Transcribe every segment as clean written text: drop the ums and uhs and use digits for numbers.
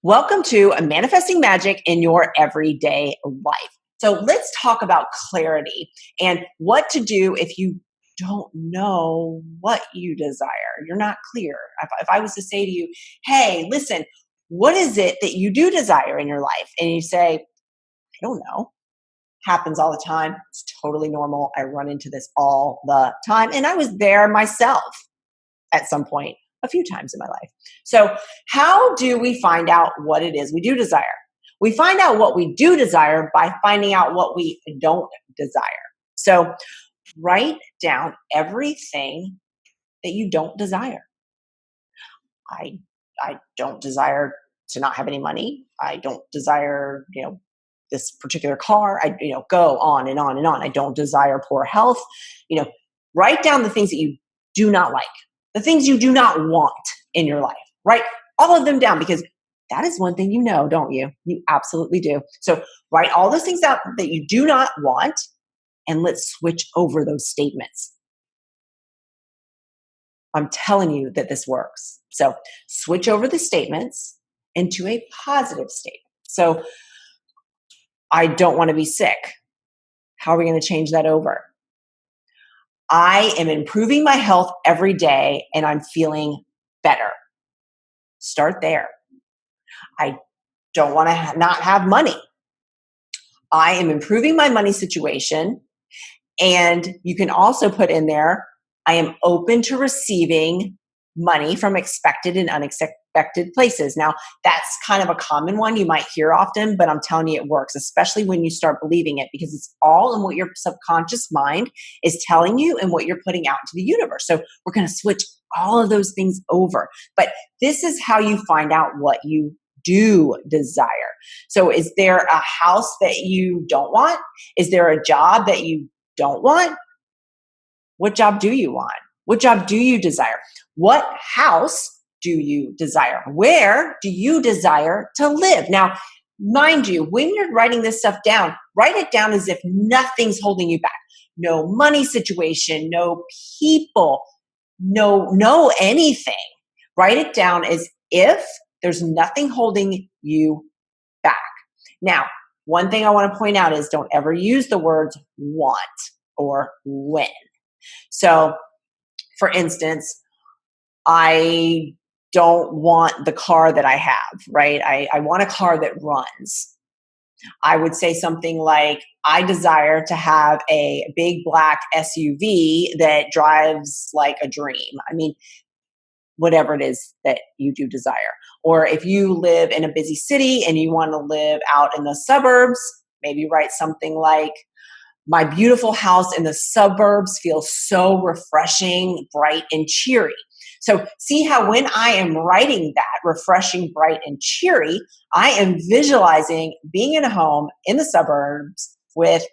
Welcome to Manifesting Magic in Your Everyday Life. So let's talk about clarity and what to do if you don't know what you desire. You're not clear. If I was to say to you, hey, listen, what is it that you do desire in your life? And you say, I don't know. Happens all the time. It's totally normal. I run into this all the time. And I was there myself at some point a few times in my life. So, how do we find out what it is we do desire? We find out what we do desire by finding out what we don't desire. So, write down everything that you don't desire. I I don't desire to not have any money. I don't desire, this particular car. Go on and on and on. I don't desire poor health. You know, write down the things that you do not like, the things you do not want in your life. Write all of them down because that is one thing don't you? You absolutely do. So write all those things out that you do not want, and let's switch over those statements. I'm telling you that this works. So switch over the statements into a positive statement. So I don't want to be sick. How are we going to change that over? I am improving my health every day and I'm feeling better. Start there. I don't want to not have money. I am improving my money situation. And you can also put in there, I am open to receiving money from expected and unexpected places. Now, that's kind of a common one you might hear often, but I'm telling you it works, especially when you start believing it, because it's all in what your subconscious mind is telling you and what you're putting out to the universe. So we're going to switch all of those things over. But this is how you find out what you do desire. So is there a house that you don't want? Is there a job that you don't want? What job do you want? What job do you desire? What house do you desire? Where do you desire to live? Now, mind you, when you're writing this stuff down, write it down as if nothing's holding you back. No money situation, no people, no anything. Write it down as if there's nothing holding you back. Now, one thing I want to point out is don't ever use the words want or when. So, for instance, I don't want the car that I have, right? I want a car that runs. I would say something like, I desire to have a big black SUV that drives like a dream. I mean, whatever it is that you do desire. Or if you live in a busy city and you want to live out in the suburbs, maybe write something like, my beautiful house in the suburbs feels so refreshing, bright, and cheery. So see how when I am writing that refreshing, bright, and cheery, I am visualizing being in a home in the suburbs with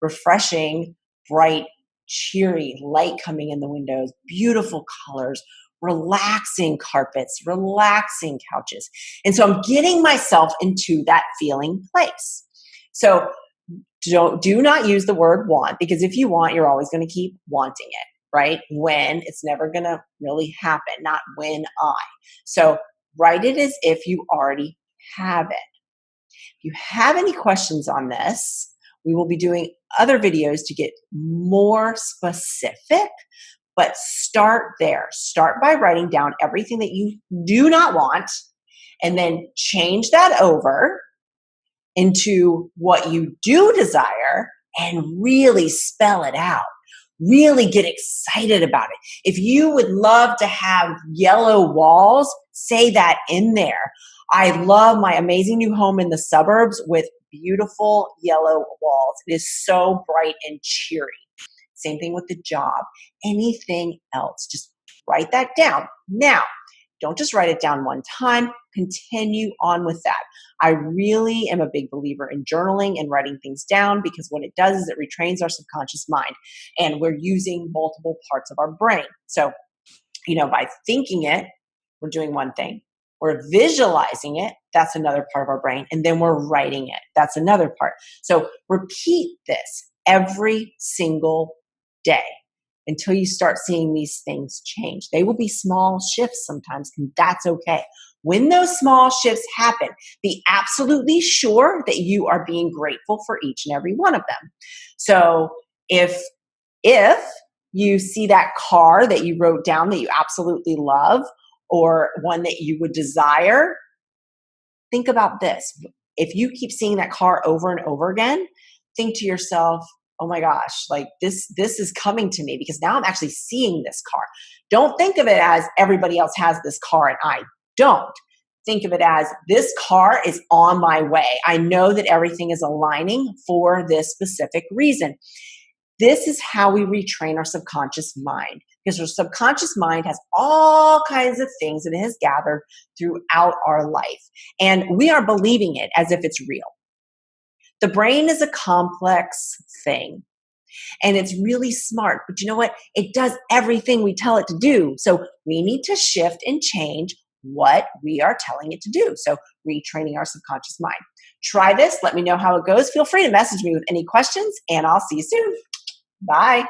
refreshing, bright, cheery light coming in the windows, beautiful colors, relaxing carpets, relaxing couches. And so I'm getting myself into that feeling place. So do not use the word want, because if you want, you're always going to keep wanting it, right? When it's never going to really happen, not when I. So write it as if you already have it. If you have any questions on this, we will be doing other videos to get more specific, but start there. Start by writing down everything that you do not want and then change that over into what you do desire and really spell it out. Really get excited about it. If you would love to have yellow walls, say that in there. I love my amazing new home in the suburbs with beautiful yellow walls. It is so bright and cheery. Same thing with the job. Anything else, just write that down. Now, don't just write it down one time, continue on with that. I really am a big believer in journaling and writing things down, because what it does is it retrains our subconscious mind, and we're using multiple parts of our brain. So, by thinking it, we're doing one thing. We're visualizing it, that's another part of our brain, and then we're writing it. That's another part. So repeat this every single day. until you start seeing these things change. They will be small shifts sometimes, and that's okay. When those small shifts happen, be absolutely sure that you are being grateful for each and every one of them. So if you see that car that you wrote down that you absolutely love, or one that you would desire, think about this. If you keep seeing that car over and over again, think to yourself, oh my gosh, like this is coming to me because now I'm actually seeing this car. Don't think of it as everybody else has this car and I don't. Think of it as this car is on my way. I know that everything is aligning for this specific reason. This is how we retrain our subconscious mind, because our subconscious mind has all kinds of things that it has gathered throughout our life. And we are believing it as if it's real. The brain is a complex thing and it's really smart, but you know what? It does everything we tell it to do. So we need to shift and change what we are telling it to do. So retraining our subconscious mind. Try this. Let me know how it goes. Feel free to message me with any questions and I'll see you soon. Bye.